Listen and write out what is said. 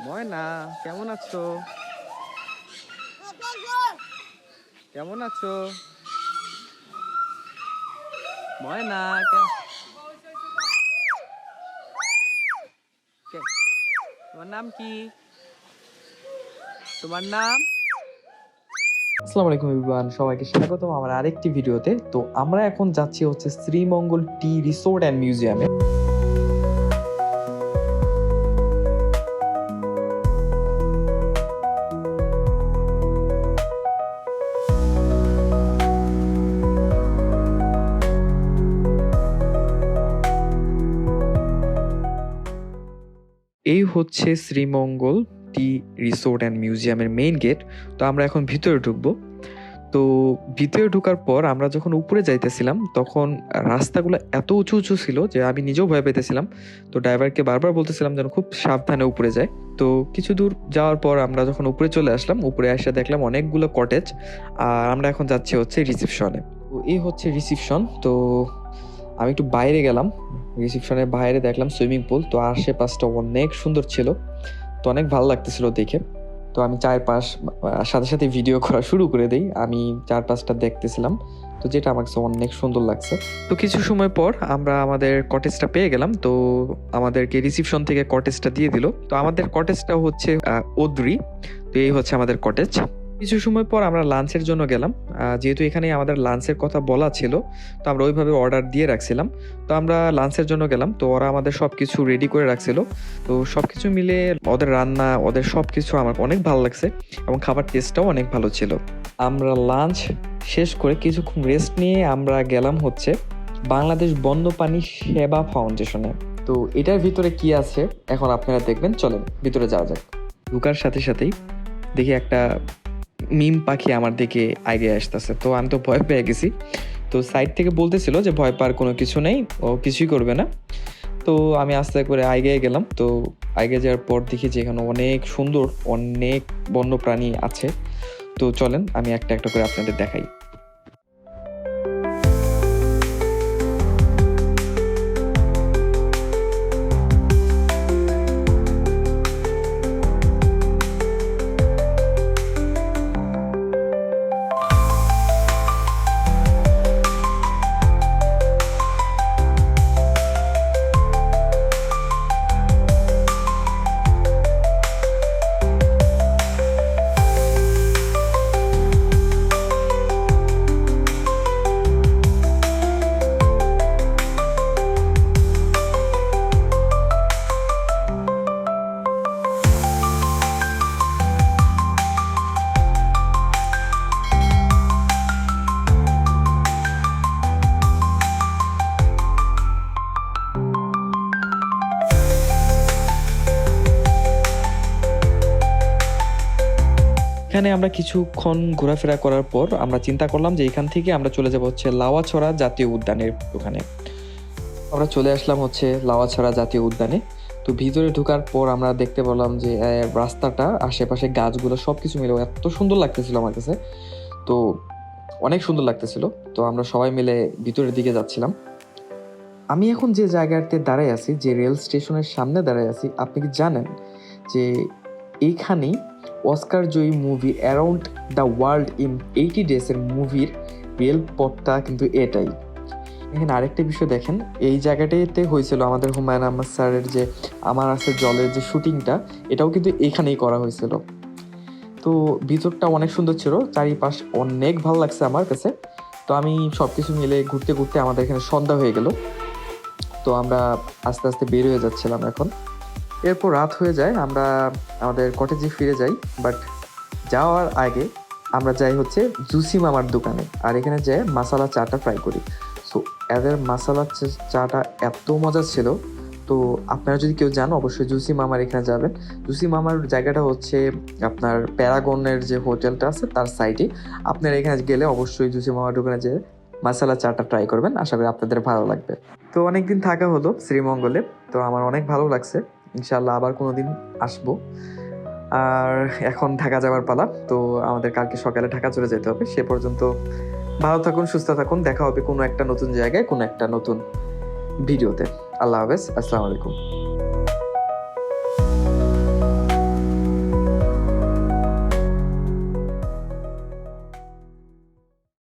ময়না, কেমন আছো? কেমন আছো ময়না? তোমার নাম কি? তোমার নাম? আসসালামু আলাইকুম এভরিওয়ান, সবাইকে স্বাগতম আমার আরেকটি ভিডিওতে। তো আমরা এখন যাচ্ছি হচ্ছে শ্রীমঙ্গল টি রিসোর্ট অ্যান্ড মিউজিয়ামে। এই হচ্ছে শ্রীমঙ্গল টি রিসোর্ট অ্যান্ড মিউজিয়ামের মেইন গেট। তো আমরা এখন ভিতরে ঢুকবো। তো ভিতরে ঢোকার পর আমরা যখন উপরে যাইতেছিলাম তখন রাস্তাগুলো এত উঁচু উঁচু ছিল যে আমি নিজেও ভয় পেতেছিলাম। তো ড্রাইভারকে বারবার বলতেছিলাম যেন খুব সাবধানে উপরে যায়। তো কিছু দূর যাওয়ার পর আমরা যখন উপরে চলে আসলাম, উপরে এসে দেখলাম অনেকগুলো কটেজ। আর আমরা এখন যাচ্ছি হচ্ছে রিসেপশনে। তো এই হচ্ছে রিসেপশন। তো আমি একটু বাইরে গেলাম, রিসেপশনের বাইরে দেখলাম সুইমিং পুল। তো আশেপাশটা অনেক সুন্দর ছিল, তো অনেক ভালো লাগতেছিল দেখে। তো আমি চারপাশ সাথে সাথে ভিডিও করা শুরু করে দিই। আমি চারপাশটা দেখতেছিলাম, তো যেটা আমার কাছে অনেক সুন্দর লাগছে। তো কিছু সময় পর আমরা আমাদের কটেজটা পেয়ে গেলাম। তো আমাদেরকে রিসিপশন থেকে কটেজটা দিয়ে দিল। তো আমাদের কটেজটা হচ্ছে ওদ্রি। তো এই হচ্ছে আমাদের কটেজ। কিছু সময় পর আমরা লাঞ্চের জন্য গেলাম। যেহেতু এখানে আমাদের লাঞ্চের কথা বলা ছিল, তো আমরা ওইভাবে অর্ডার দিয়ে রাখছিলাম। তো আমরা লাঞ্চের জন্য গেলাম, তো ওরা আমাদের সব কিছু রেডি করে রাখছিল। তো সব কিছু মিলে ওদের রান্না, ওদের সব কিছু আমার অনেক ভালো লাগছে এবং খাবার টেস্টটাও অনেক ভালো ছিল। আমরা লাঞ্চ শেষ করে কিছুক্ষণ রেস্ট নিয়ে আমরা গেলাম হচ্ছে বাংলাদেশ বন্যপ্রাণী সেবা ফাউন্ডেশনে। তো এটার ভিতরে কি আছে এখন আপনারা দেখবেন, চলেন ভিতরে যাওয়া যাক। ঢুকার সাথে সাথেই দেখি একটা মিম পাখি আমার দিকে আগে আসতেছে। তো আমি তো ভয় পেয়ে গেছি। তো সাইড থেকে বলতেছিল যে ভয় পাওয়ার কোনো কিছু নেই, ও কিছুই করবে না। তো আমি আস্তে করে আগে গেলাম। তো আগে যাওয়ার পর দেখি যে এখানে অনেক সুন্দর অনেক বন্যপ্রাণী আছে। তো চলেন আমি একটা একটা করে আপনাদের দেখাই। এখানে আমরা কিছুক্ষণ ঘোরাফেরা করার পর আমরা চিন্তা করলাম যে এখান থেকে আমরা চলে যাব হচ্ছে লাওয়াছড়া জাতীয় উদ্যানের ওখানে। আমরা চলে আসলাম হচ্ছে লাওয়াছড়া জাতীয় উদ্যানে। তো ভিতরে ঢোকার পর আমরা দেখতে পেলাম যে রাস্তাটা, আশেপাশে গাছগুলো সব কিছু মিলে এত সুন্দর লাগতেছিল আমার কাছে। তো অনেক সুন্দর লাগতেছিল। তো আমরা সবাই মিলে ভিতরের দিকে যাচ্ছিলাম। আমি এখন যে জায়গাতে দাঁড়ায় আছি, যে রেল স্টেশনের সামনে দাঁড়ায় আছি, আপনি কি জানেন যে এইখানেই Oscar Joyee movie around the world in 80 ডেজের মুভির রেল পথটা কিন্তু এটাই। এখানে আরেকটা বিষয় দেখেন, এই জায়গাটাতে হয়েছিল আমাদের হুমায়ুন আহমেদ স্যারের যে আমার আছে জলের যে শুটিংটা, এটাও কিন্তু এখানেই করা হয়েছিল। তো ভিতরটা অনেক সুন্দর ছিল, চারিপাশ অনেক ভালো লাগছে আমার কাছে। তো আমি সব কিছু মিলে ঘুরতে ঘুরতে আমাদের এখানে সন্ধ্যা হয়ে গেল। তো আমরা আস্তে আস্তে বের হয়ে যাচ্ছিলাম এখন। এরপর রাত হয়ে যায়, আমরা আমাদের কটেজে ফিরে যাই। বাট যাওয়ার আগে আমরা যাই হচ্ছে জুসি মামার দোকানে, আর এখানে যেয়ে মাসালা চাটা ট্রাই করি। সো এদের মাসালা চাটা এত মজা ছিল। তো আপনারা যদি কেউ যান অবশ্যই জুসি মামার এখানে যাবেন। জুসি মামার জায়গাটা হচ্ছে আপনার প্যারাগনের যে হোটেলটা আছে তার সাইডে। আপনারা এখানে গেলে অবশ্যই জুসি মামার দোকানে যেয়ে মাসালা চাটা ট্রাই করবেন, আশা করি আপনাদের ভালো লাগবে। তো অনেকদিন থাকা হলো শ্রীমঙ্গলে, তো আমার অনেক ভালো লাগছে। ইনশাল্লাহ আবার কোনো দিন আসবো। আর এখন ঢাকা যাওয়ার পালা। তো আমাদের কালকে সকালে ঢাকা চলে যেতে হবে। সে পর্যন্ত ভালো থাকুন, সুস্থ থাকুন। দেখা হবে কোনো একটা নতুন জায়গায়, কোনো একটা নতুন ভিডিওতে। আল্লাহ হাফেজ, আসসালামু আলাইকুম।